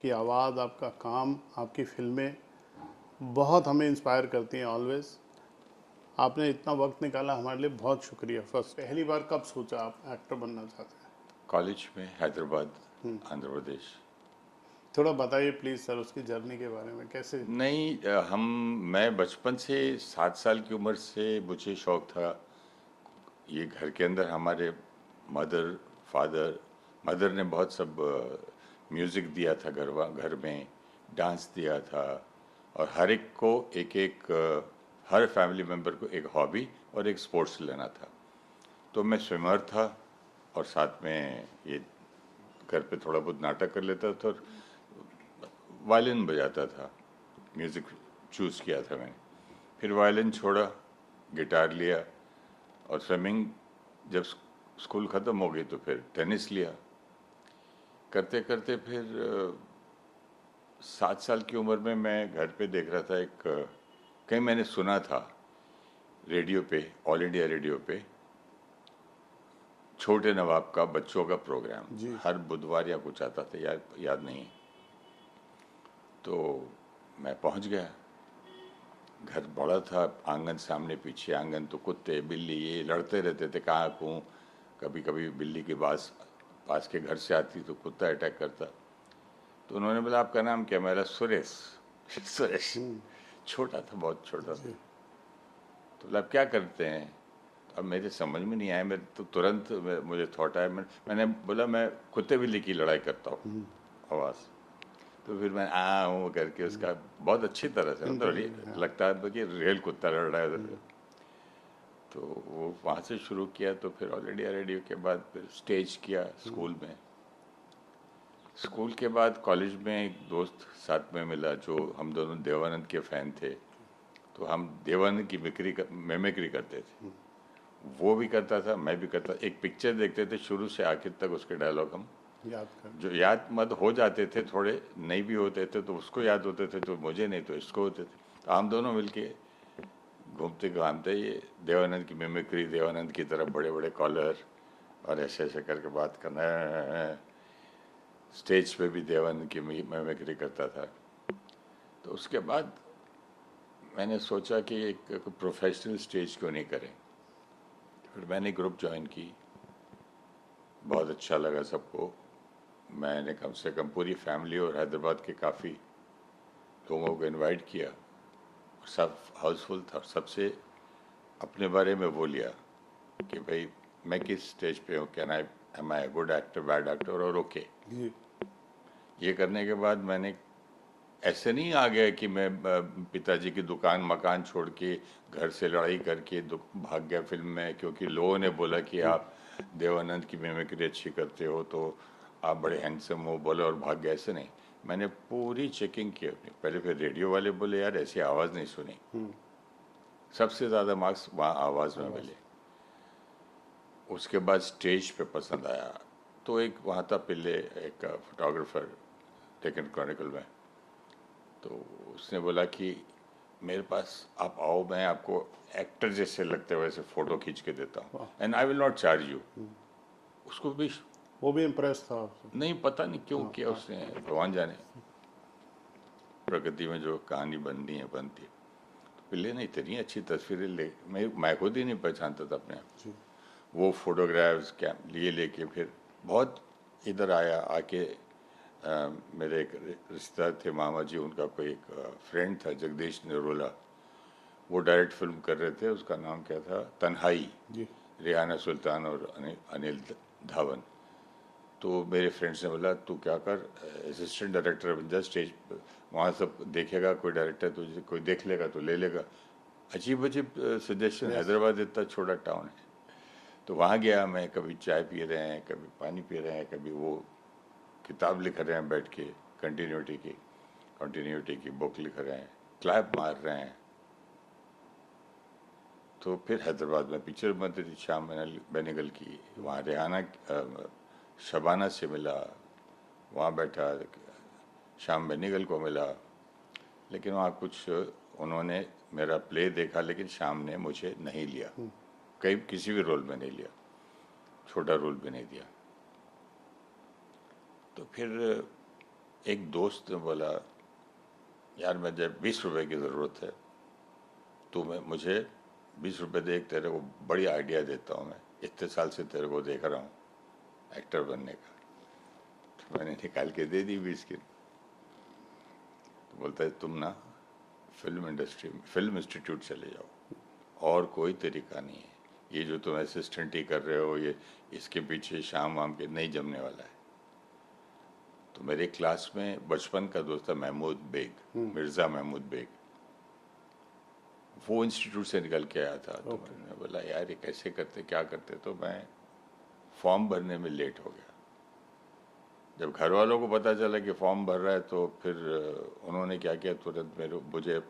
आपकी आवाज़, आपका काम, आपकी फ़िल्में बहुत हमें इंस्पायर करती हैं ऑलवेज़। आपने इतना वक्त निकाला हमारे लिए, बहुत शुक्रिया। फर्स्ट पहली बार कब सोचा आप एक्टर बनना चाहते हैं? कॉलेज में हैदराबाद, आंध्र प्रदेश। थोड़ा बताइए प्लीज़ सर उसकी जर्नी के बारे में, कैसे? नहीं, मैं बचपन से 7 साल की उम्र से मुझे शौक था। ये घर के अंदर हमारे मदर फादर मदर ने बहुत सब म्यूज़िक दिया था, घर में डांस दिया था। और हर एक को एक एक हर फैमिली मेम्बर को एक हॉबी और एक स्पोर्ट्स लेना था। तो मैं स्विमर था और साथ में ये घर पे थोड़ा बहुत नाटक कर लेता था और वायलिन बजाता था। म्यूज़िक चूज़ किया था मैंने। फिर वायलिन छोड़ा, गिटार लिया और स्विमिंग जब स्कूल ख़त्म हो गई तो फिर टेनिस लिया। करते करते फिर 7 साल की उम्र में मैं घर पे देख रहा था एक कहीं मैंने सुना था रेडियो पे, ऑल इंडिया रेडियो पे छोटे नवाब का बच्चों का प्रोग्राम जी। हर बुधवार या कुछ आता था, याद नहीं। तो मैं पहुंच गया। घर बड़ा था, आंगन सामने पीछे आंगन, तो कुत्ते बिल्ली ये लड़ते रहते थे कहाँ कूँ। कभी कभी बिल्ली के पास के घर से आती तो कुत्ता अटैक करता। तो उन्होंने बोला आपका नाम क्या? मेरा सुरेश। सुरेश। छोटा था, बहुत छोटा था। जी। तो बोला आप क्या करते हैं? अब मेरे समझ में नहीं आया। मेरे तो तुरंत मुझे थॉट आया। मैंने बोला मैं कुत्ते बिल्ली की लड़ाई करता हूँ, आवाज़। तो फिर मैं हूँ करके उसका बहुत अच्छी तरह से, मतलब हाँ। लगता है कि रियल कुत्ता लड़ रहा है उधर। तो वो वहाँ से शुरू किया। तो फिर ऑल इंडिया रेडियो के बाद फिर स्टेज किया स्कूल में। स्कूल के बाद कॉलेज में एक दोस्त साथ में मिला जो हम दोनों देवानंद के फ़ैन थे। तो हम देवानंद की मिमिक्री करते थे। वो भी करता था, मैं भी करता। एक पिक्चर देखते थे शुरू से आखिर तक, उसके डायलॉग हम याद कर। जो याद मत हो जाते थे, थोड़े नहीं भी होते थे तो उसको याद होते थे, तो मुझे नहीं तो इसको होते थे। तो हम दोनों मिलके घूमते घामते ये देवानंद की मिमिक्री, देवानंद की तरह बड़े बड़े कॉलर और ऐसे ऐसे करके बात करना। स्टेज पे भी देवानंद की मिमिक्री करता था। तो उसके बाद मैंने सोचा कि एक प्रोफेशनल स्टेज क्यों नहीं करें। फिर मैंने ग्रुप ज्वाइन की, बहुत अच्छा लगा सबको। मैंने कम से कम पूरी फैमिली और हैदराबाद के काफ़ी लोगों को इनवाइट किया। सब हाउसफुल था। सबसे अपने बारे में वो लिया कि भाई मैं किस स्टेज पे हूँ, can I am I good actor, bad actor और ओके। जी। ये करने के बाद मैंने ऐसे नहीं आ गया कि मैं पिताजी की दुकान मकान छोड़ के घर से लड़ाई करके भाग गया फिल्म में, क्योंकि लोगों ने बोला कि आप देवानंद की मिमिक्री अच्छी करते हो तो आप बड़े हैंडसम हो बोले और भाग गए। ऐसे नहीं, मैंने पूरी चेकिंग की अपनी। पहले फिर रेडियो वाले बोले यार ऐसी आवाज़ नहीं सुनी। सबसे ज़्यादा मार्क्स वहाँ आवाज़ में आवाज़। मिले। उसके बाद स्टेज पे पसंद आया। तो एक वहाँ था पहले एक फोटोग्राफर डेक्कन क्रॉनिकल में। तो उसने बोला कि मेरे पास आप आओ, मैं आपको एक्टर जैसे लगते वैसे फ़ोटो खींच के देता हूँ वाह। And I will not charge you. उसको भी वो भी इम्प्रेस था आपसे? नहीं, पता नहीं क्यों हाँ किया हाँ। उसने, भगवान जाने। प्रकृति में जो कहानी बननी है बनती है। तो पहले ना इतनी अच्छी तस्वीरें ले, मैं खुद ही नहीं पहचानता था अपने आप। जी। वो फोटोग्राफ्स क्या लिए लेके फिर बहुत इधर आया। आके मेरे एक रिश्तेदार थे मामा जी, उनका कोई एक फ्रेंड था जगदीश निरोला। वो डायरेक्ट फिल्म कर रहे थे, उसका नाम क्या था, तन्हाई। जी। रियाना सुल्तान और अनिल धावन। तो मेरे फ्रेंड्स ने बोला तू क्या कर, असिस्टेंट डायरेक्टर बन जा स्टेज पर। वहाँ सब देखेगा, कोई डायरेक्टर तुझे कोई देख लेगा तो ले लेगा। अजीब अजीब सजेशन। यस। हैदराबाद इतना छोटा टाउन है। तो वहाँ गया मैं, कभी चाय पी रहे हैं, कभी पानी पी रहे हैं, कभी वो किताब लिख रहे हैं बैठ के, कंटिन्यूटी की बुक लिख रहे हैं, क्लैप मार रहे हैं। तो फिर हैदराबाद में पिक्चर बनती थी श्याम बेनेगल की। वहाँ रेहाना शबाना से मिला, वहाँ बैठा श्याम बेनेगल को मिला। लेकिन वहाँ कुछ उन्होंने मेरा प्ले देखा लेकिन श्याम ने मुझे नहीं लिया, कहीं किसी भी रोल में नहीं लिया, छोटा रोल भी नहीं दिया। तो फिर एक दोस्त ने बोला, यार मुझे 20 रुपए की ज़रूरत है, तो मुझे 20 रुपए दे, तेरे को बड़ी आइडिया देता हूँ, मैं इतने साल से तेरे को देख रहा हूँ एक्टर बनने का। तो मैंने निकाल के दे दी 20 की। तो बोलता है, तुम ना फिल्म इंडस्ट्री में, फिल्म इंस्टीट्यूट चले जाओ, और कोई तरीका नहीं है, ये जो तुम असिस्टेंट ही कर रहे हो, ये इसके पीछे शाम वाम के नहीं जमने वाला है। तो मेरे क्लास में बचपन का दोस्त था महमूद बेग, मिर्ज़ा महमूद बेग, वो इंस्टीट्यूट से निकल के आया था। तो मैंने बोला, यार ये कैसे करते, क्या करते? तो मैं फॉर्म भरने में लेट हो गया। जब घर वालों को पता चला कि फॉर्म भर रहा है, तो फिर उन्होंने क्या किया, तुरंत मुझे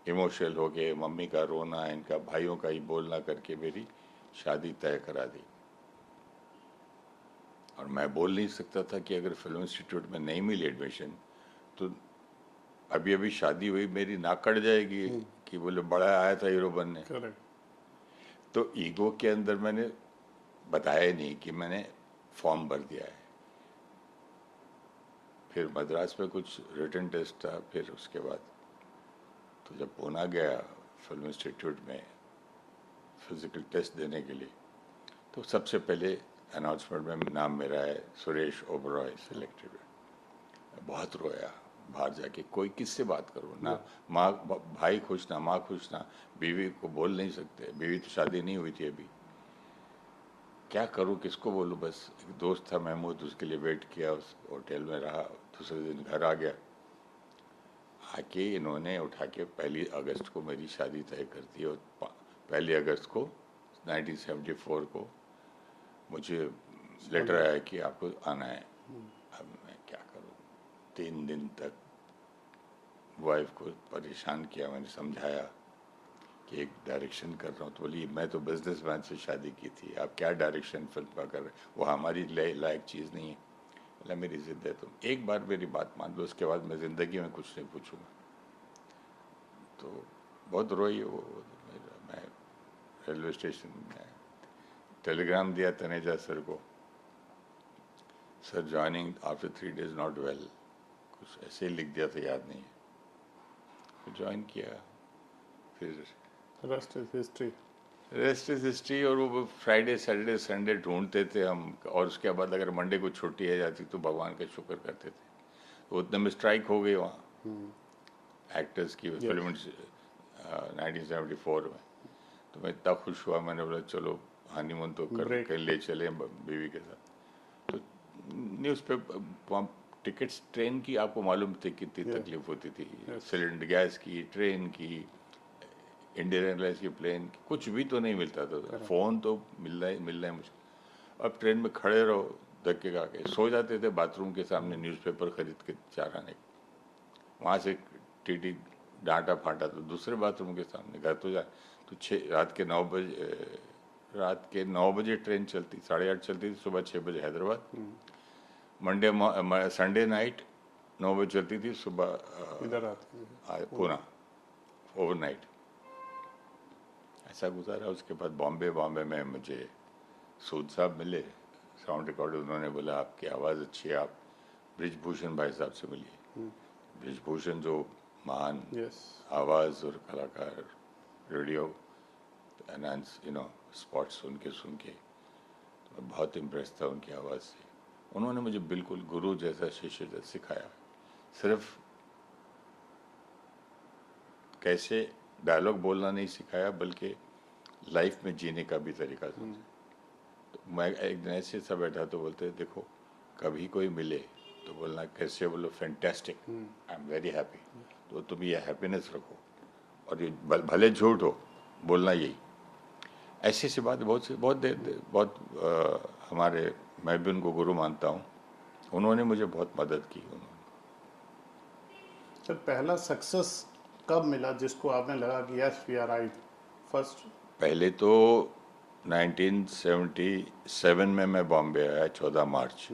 इमोशनल हो गए, मम्मी का रोना, इनका भाइयों का ही बोलना करके मेरी शादी तय करा दी। और मैं बोल नहीं सकता था कि अगर फिल्म इंस्टीट्यूट में नहीं मिली एडमिशन तो अभी अभी शादी हुई, मेरी नाक कट जाएगी कि बोले बड़ा आया था हीरो बनने। तो ईगो के अंदर मैंने बताया नहीं कि मैंने फॉर्म भर दिया है। फिर मद्रास में कुछ रिटन टेस्ट था, फिर उसके बाद तो जब पूना गया फिल्म इंस्टीट्यूट में फिजिकल टेस्ट देने के लिए, तो सबसे पहले अनाउंसमेंट में नाम मेरा है, सुरेश ओबरॉय सिलेक्टेड। बहुत रोया बाहर जाके, कोई किससे बात करूँ ना, माँ भाई खुश ना, माँ खुश ना, बीवी को बोल नहीं सकते, बीवी तो शादी नहीं हुई थी अभी, क्या करूँ, किसको बोलूँ? बस एक दोस्त था महमूद, उसके लिए वेट किया, उस होटल में रहा, दूसरे दिन घर आ गया। आके इन्होंने उठा के 1 अगस्त को मेरी शादी तय कर दी, और 1 अगस्त को 1974 को मुझे लेटर आया कि आपको आना है। अब मैं क्या करूँ? 3 दिन तक वाइफ को परेशान किया, मैंने समझाया कि एक डायरेक्शन कर रहा हूँ। तो बोली, मैं तो बिजनेसमैन से शादी की थी, आप क्या डायरेक्शन फिल्म का कर रहे, वो हमारी लायक चीज़ नहीं है। बोला, मेरी जिद है, तुम एक बार मेरी बात मान लो, उसके बाद मैं ज़िंदगी में कुछ नहीं पूछूंगा। तो बहुत रोई वो। मैं रेलवे स्टेशन में टेलीग्राम दिया तनेजा सर को, sir joining after 3 days not well, कुछ ऐसे ही लिख दिया था, याद नहीं है। फिर ज्वाइन किया, फिर rest is history. Rest is history. और वो फ्राइडे सैटरडे संडे ढूंढते थे हम, और उसके बाद अगर मंडे को छुट्टी आ जाती तो भगवान का शुक्र करते थे। तो उतने में स्ट्राइक हो गई वहाँ एक्टर्स की, फिल्म 1974 में। तो मैं इतना खुश हुआ, मैंने बोला चलो हनीमून तो कर ले चले बीवी के साथ। तो न्यूज़पेपर, टिकट्स ट्रेन की आपको मालूम थी कितनी तकलीफ होती थी, सिलेंडर गैस की, ट्रेन की, इंडियन एयरलाइंस की, प्लेन की, कुछ भी तो नहीं मिलता था। फ़ोन तो मिलना है मुश्किल। अब ट्रेन में खड़े रहो, धक्के खा के सो जाते थे बाथरूम के सामने, न्यूज़पेपर खरीद के 4 आने। वहाँ से टीटी डांटा फाटा तो दूसरे बाथरूम के सामने, घर तो जा। तो रात के 9 बजे ट्रेन चलती, 8:30 चलती थी, सुबह 6 बजे हैदराबाद। संडे नाइट 9 बजे चलती थी, सुबह इधर पूना ओवरनाइट। ऐसा गुजारा। उसके बाद बॉम्बे में मुझे सूद साहब मिले, साउंड रिकॉर्डर। उन्होंने बोला, आपकी आवाज़ अच्छी है, आप ब्रिजभूषण भाई साहब से मिलिए। ब्रिजभूषण जो महान आवाज़ और कलाकार, रेडियो एनाउंस स्पॉट्स सुन के तो मैं बहुत इम्प्रेस था उनकी आवाज़ से। उन्होंने मुझे बिल्कुल गुरु जैसा, शिष्य जैसा सिखाया। सिर्फ कैसे डायलॉग बोलना नहीं सिखाया, बल्कि लाइफ में जीने का भी तरीका समझा। तो मैं एक दिन ऐसे सब बैठा तो बोलते, देखो कभी कोई मिले तो बोलना, कैसे बोलो, fantastic, I am very happy. तो तुम ये हैप्पीनेस रखो, और ये भले झूठ हो, बोलना यही। ऐसी सी बात बहुत हमारे, मैं भी उनको गुरु मानता हूँ। उन्होंने मुझे बहुत मदद की। उन्होंने सर, पहला सक्सेस कब मिला जिसको आपने लगा कि yes we are right? First पहले तो 1977 में मैं बॉम्बे आया, 14 मार्च।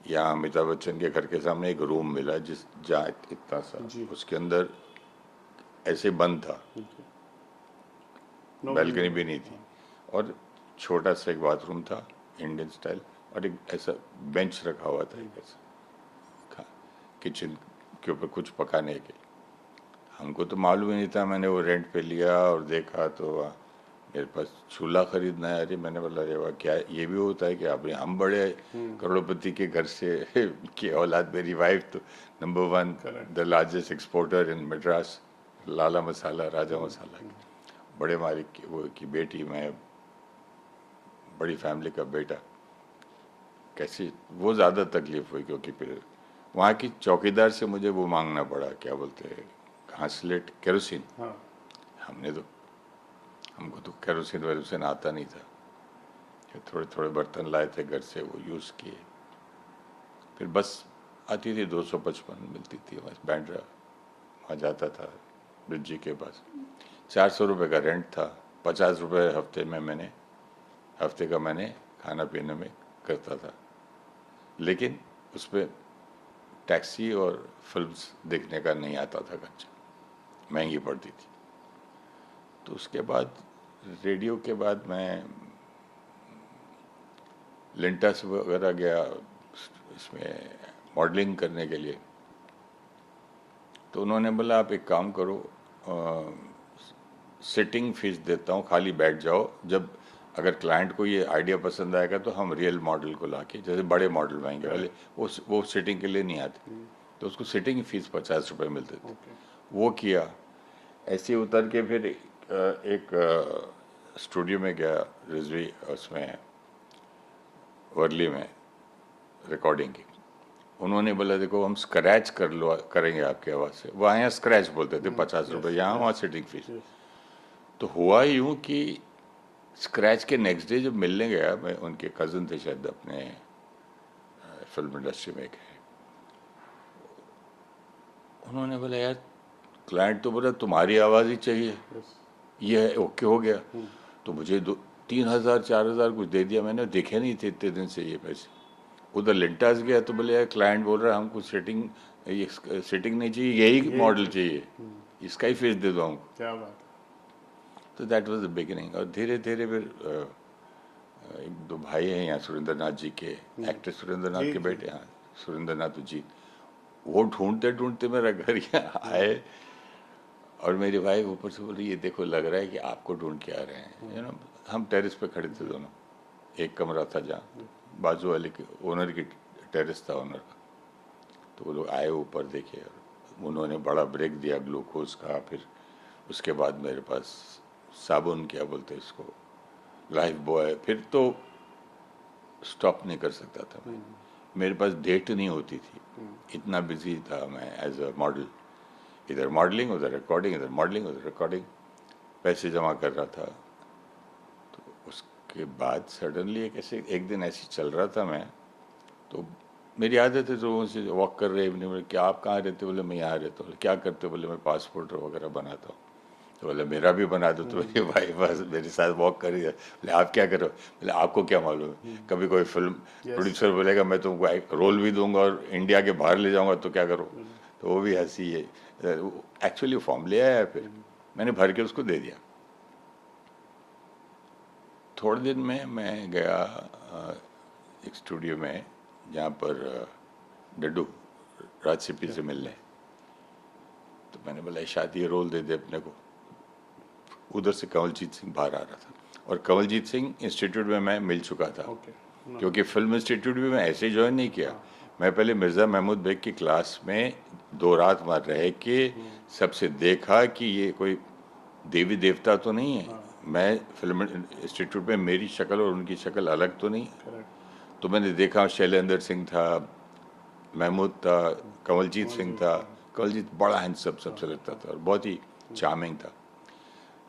यहाँ अमिताभ बच्चन के घर के सामने एक रूम मिला, जहाँ इतना सा, उसके अंदर ऐसे बंद था, बैल्कनी भी नहीं थी, और छोटा सा एक बाथरूम था इंडियन स्टाइल, और एक ऐसा बेंच रखा हुआ था, एक ऐसा किचन के ऊपर कुछ पकाने के। हमको तो मालूम ही नहीं था, मैंने वो रेंट पे लिया और देखा तो मेरे पास चूल्हा खरीदना है। अरे मैंने बोला अरे वाह, क्या ये भी होता है कि आप, हम बड़े करोड़पति के घर से की औलाद, मेरी वाइफ तो number 1 the largest exporter in Madras, Lala Masala, Raja Masala की बड़े मालिक की वो की बेटी, मैं बड़ी फैमिली का बेटा। कैसे वो ज़्यादा तकलीफ हुई, क्योंकि फिर वहाँ की चौकीदार से मुझे वो मांगना पड़ा, क्या बोलते हैं, घासलेट, केरोसिन। हाँ। हमको तो केरोसिन वेरोसिन आता नहीं था। थोड़े थोड़े बर्तन लाए थे घर से, वो यूज़ किए। फिर बस आती थी 255 मिलती थी, बस बैंड्रा वहाँ जाता था ब्रिज जी के पास। 400 रुपये का रेंट था, 50 रुपये हफ्ते का मैंने खाना पीने में करता था। लेकिन उस पर टैक्सी और फिल्म्स देखने का नहीं आता था खर्चा, महंगी पड़ती थी। तो उसके बाद रेडियो के बाद मैं लिंटास वगैरह गया इसमें मॉडलिंग करने के लिए। तो उन्होंने बोला आप एक काम करो, सिटिंग फीस देता हूँ, खाली बैठ जाओ, जब अगर क्लाइंट को ये आइडिया पसंद आएगा तो हम रियल मॉडल को लाके, जैसे बड़े मॉडल महंगे वाले वो सिटिंग के लिए नहीं आते, तो उसको सिटिंग फीस 50 रुपये मिलते थे। वो किया। ऐसे उतर के फिर एक स्टूडियो में गया रिजवी, उसमें वर्ली में रिकॉर्डिंग की। उन्होंने बोला देखो हम स्क्रैच करेंगे आपकी आवाज़ से। वो यहाँ स्क्रैच बोलते थे, 50 रुपये, यहाँ वहाँ सिटिंग फीस। तो हुआ यूँ कि स्क्रैच के नेक्स्ट डे जब मिलने गया, मैं, उनके कज़न थे शायद, अपने फिल्म इंडस्ट्री में एक है, उन्होंने बोला यार क्लाइंट तो बोला तुम्हारी आवाज़ ही चाहिए, ये है, ओके हो गया। तो मुझे 3,000 4,000 कुछ दे दिया मैंने, देखे नहीं थे इतने दिन से ये पैसे। उधर लिंटास गया तो बोले यार क्लाइंट बोल रहा है हमको सेटिंग नहीं चाहिए, यही मॉडल चाहिए, इसका ही फीस दे दो हमको। क्या बात है। तो दैट वाज द बिगिनिंग। और धीरे धीरे फिर एक दो भाई हैं यहाँ, सुरेंद्र नाथ जी के, एक्टर सुरेंद्र नाथ के बेटे, हाँ सुरेंद्र नाथ जी, वो ढूंढते ढूंढते मेरा घर यहाँ आए। और मेरी वाइफ ऊपर से बोली ये देखो लग रहा है कि आपको ढूंढ के आ रहे हैं, हम टेरेस पे खड़े थे दोनों, एक कमरा था जहाँ बाजू वाले के ओनर की टेरेस था ओनर का। तो वो लोग आए ऊपर देखे, और उन्होंने बड़ा ब्रेक दिया ग्लूकोज का। फिर उसके बाद मेरे पास साबुन, क्या बोलते हैं इसको, लाइफ बॉय। फिर तो स्टॉप नहीं कर सकता था मैं, मेरे पास डेट नहीं होती थी, इतना बिजी था मैं एज अ मॉडल। इधर मॉडलिंग, उधर रिकॉर्डिंग, इधर मॉडलिंग, उधर रिकॉर्डिंग, पैसे जमा कर रहा था। तो उसके बाद सडनली एक दिन ऐसे चल रहा था मैं, तो मेरी आदत है लोगों से वॉक कर रहे इवनिंग में, क्या आप कहाँ रहते, बोले मैं यहाँ रहता हूँ। क्या करते, बोले मैं पासपोर्ट वगैरह बनाता हूँ। तो बोले मेरा भी बना दो। तो मेरी भाई बस मेरे साथ वॉक कर रही है। बोले आप क्या करो, बोले आपको क्या मालूम है, कभी कोई फिल्म प्रोड्यूसर बोलेगा मैं तुमको रोल भी दूंगा और इंडिया के बाहर ले जाऊंगा तो क्या करो। तो वो भी हंसी है। एक्चुअली फॉर्म ले आया, फिर मैंने भर के उसको दे दिया। थोड़े दिन में मैं गया एक स्टूडियो में जहाँ पर डड्डू राज सिप्पी से मिलने। तो मैंने बोला शायद ये रोल दे दे अपने को। उधर से कंवलजीत सिंह बाहर आ रहा था, और कंवलजीत सिंह इंस्टीट्यूट में मैं मिल चुका था, क्योंकि फिल्म इंस्टीट्यूट भी मैं ऐसे ज्वाइन नहीं किया। मैं पहले मिर्ज़ा महमूद बेग की क्लास में 2 रात वहाँ रह के सबसे देखा कि ये कोई देवी देवता तो नहीं है, मैं फिल्म इंस्टीट्यूट में मेरी शक्ल और उनकी शक्ल अलग तो नहीं है। तो मैंने देखा शैलेंद्र सिंह था, महमूद था, कंवलजीत सिंह था। कंवलजीत बड़ा हैंडसम सबसे लगता था और बहुत ही चार्मिंग था।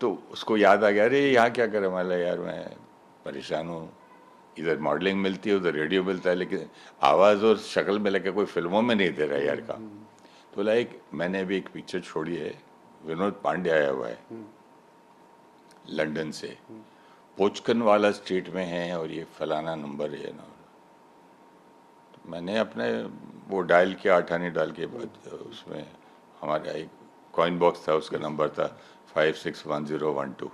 तो उसको याद आ गया, अरे यहाँ क्या करे वाला यार, मैं परेशान हूँ, इधर मॉडलिंग मिलती है उधर रेडियो मिलता है, लेकिन आवाज़ और शक्ल में लगे कोई फिल्मों में नहीं दे रहा है यार का। तो लाइक मैंने अभी एक पिक्चर छोड़ी है, विनोद पांडे आया हुआ है लंदन से, पोचकन वाला स्ट्रीट में है और ये फलाना नंबर है ना। तो मैंने अपने वो डायल किया, 8 आने डाल के बाद उसमें हमारा एक कॉइन बॉक्स था, उसका नंबर था 561012।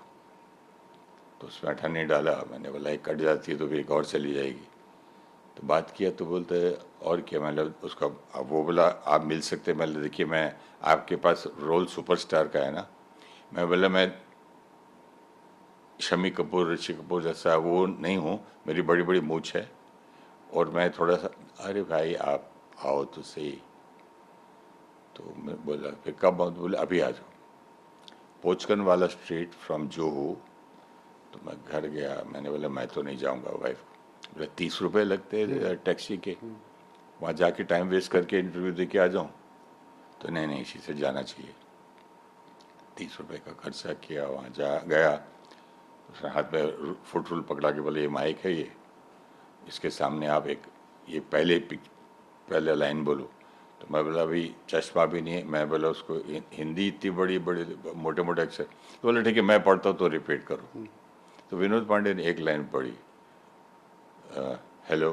तो उसमें 8 आने डाला, मैंने बोला एक कट जाती है तो फिर एक और चली जाएगी। तो बात किया तो बोलते और क्या, मतलब उसका, अब वो बोला आप मिल सकते, मतलब देखिए मैं आपके पास रोल सुपरस्टार का है ना, मैं बोला मैं शम्मी कपूर, ऋषि कपूर जैसा वो नहीं हूँ, मेरी बड़ी बड़ी मूछ है और मैं थोड़ा सा, अरे भाई आप आओ तो सही। तो मैं बोला फिर कब आऊँ, तो बोले अभी आ जाओ, पोचकन वाला स्ट्रीट फ्रॉम जोहू। तो मैं घर गया, मैंने बोला मैं तो नहीं जाऊँगा, वाइफ बोला 30 रुपये लगते हैं टैक्सी के, वहाँ जाके टाइम वेस्ट करके इंटरव्यू दे के आ जाऊँ, तो नहीं इसी से जाना चाहिए। 30 रुपये का खर्चा किया, वहाँ गया, उसने हाथ में फुट रूल पकड़ा के बोले ये माइक है, ये इसके सामने आप एक ये पहले लाइन बोलो। तो मैं बोला अभी चश्मा भी नहीं है, मैं बोला उसको हिंदी इतनी बड़ी मोटे मोटे अक्षर, तो बोले ठीक है मैं पढ़ता हूँ तो रिपीट करो। तो विनोद पांडे ने एक लाइन पढ़ी, हेलो,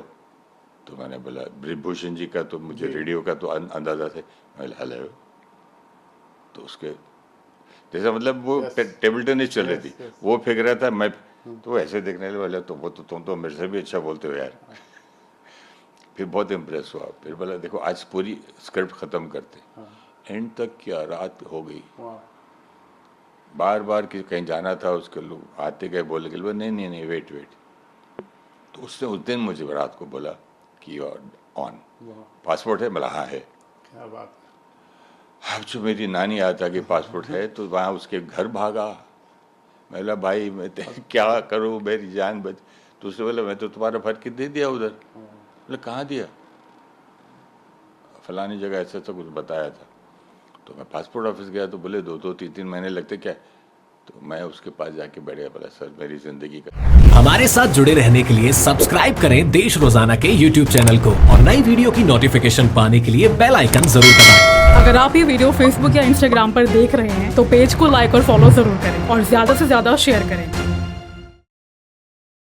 तो मैंने बोला ब्रिजभूषण जी का तो मुझे रेडियो का तो अंदाजा थे, मैं बोला हेलो, तो उसके जैसा मतलब वो टेबल टेनिस चल रही थी, वो फेंक रहा था, मैं तो ऐसे देखने वाला, तो वो तो तुम तो मेरे से भी अच्छा बोलते हो यार। फिर बहुत इम्प्रेस हुआ, फिर बोला देखो आज पूरी स्क्रिप्ट ख़त्म करते, एंड तक क्या रात हो गई, बार बार कहीं जाना था, उसके लोग आते गए बोले के नहीं वेट, तो उसने उस दिन मुझे रात को बोला कि ऑन पासपोर्ट है, बोला हाँ है। क्या बात है। अब जो मेरी नानी आता कि पासपोर्ट है, तो वहाँ उसके घर भागा, मैं बोला भाई मैं क्या करूँ, मेरी जान बच। तो उसने बोला मैं तो तुम्हारा भर के दे दिया उधर, बोले कहाँ दिया, फलानी जगह ऐसा कुछ बताया था। तो मैं पासपोर्ट ऑफिस गया, तो बोले 2-3 महीने लगते क्या, तो मैं उसके पास जाके बैठ गया, बोला सर मेरी जिंदगी का। हमारे साथ जुड़े रहने के लिए सब्सक्राइब करें देश रोजाना के YouTube चैनल को और नई वीडियो की नोटिफिकेशन पाने के लिए बेल आइकन जरूर दबाएं। अगर आप ये वीडियो Facebook या Instagram पर देख रहे हैं तो पेज को लाइक और फॉलो जरूर करें और ज्यादा से ज्यादा शेयर करें।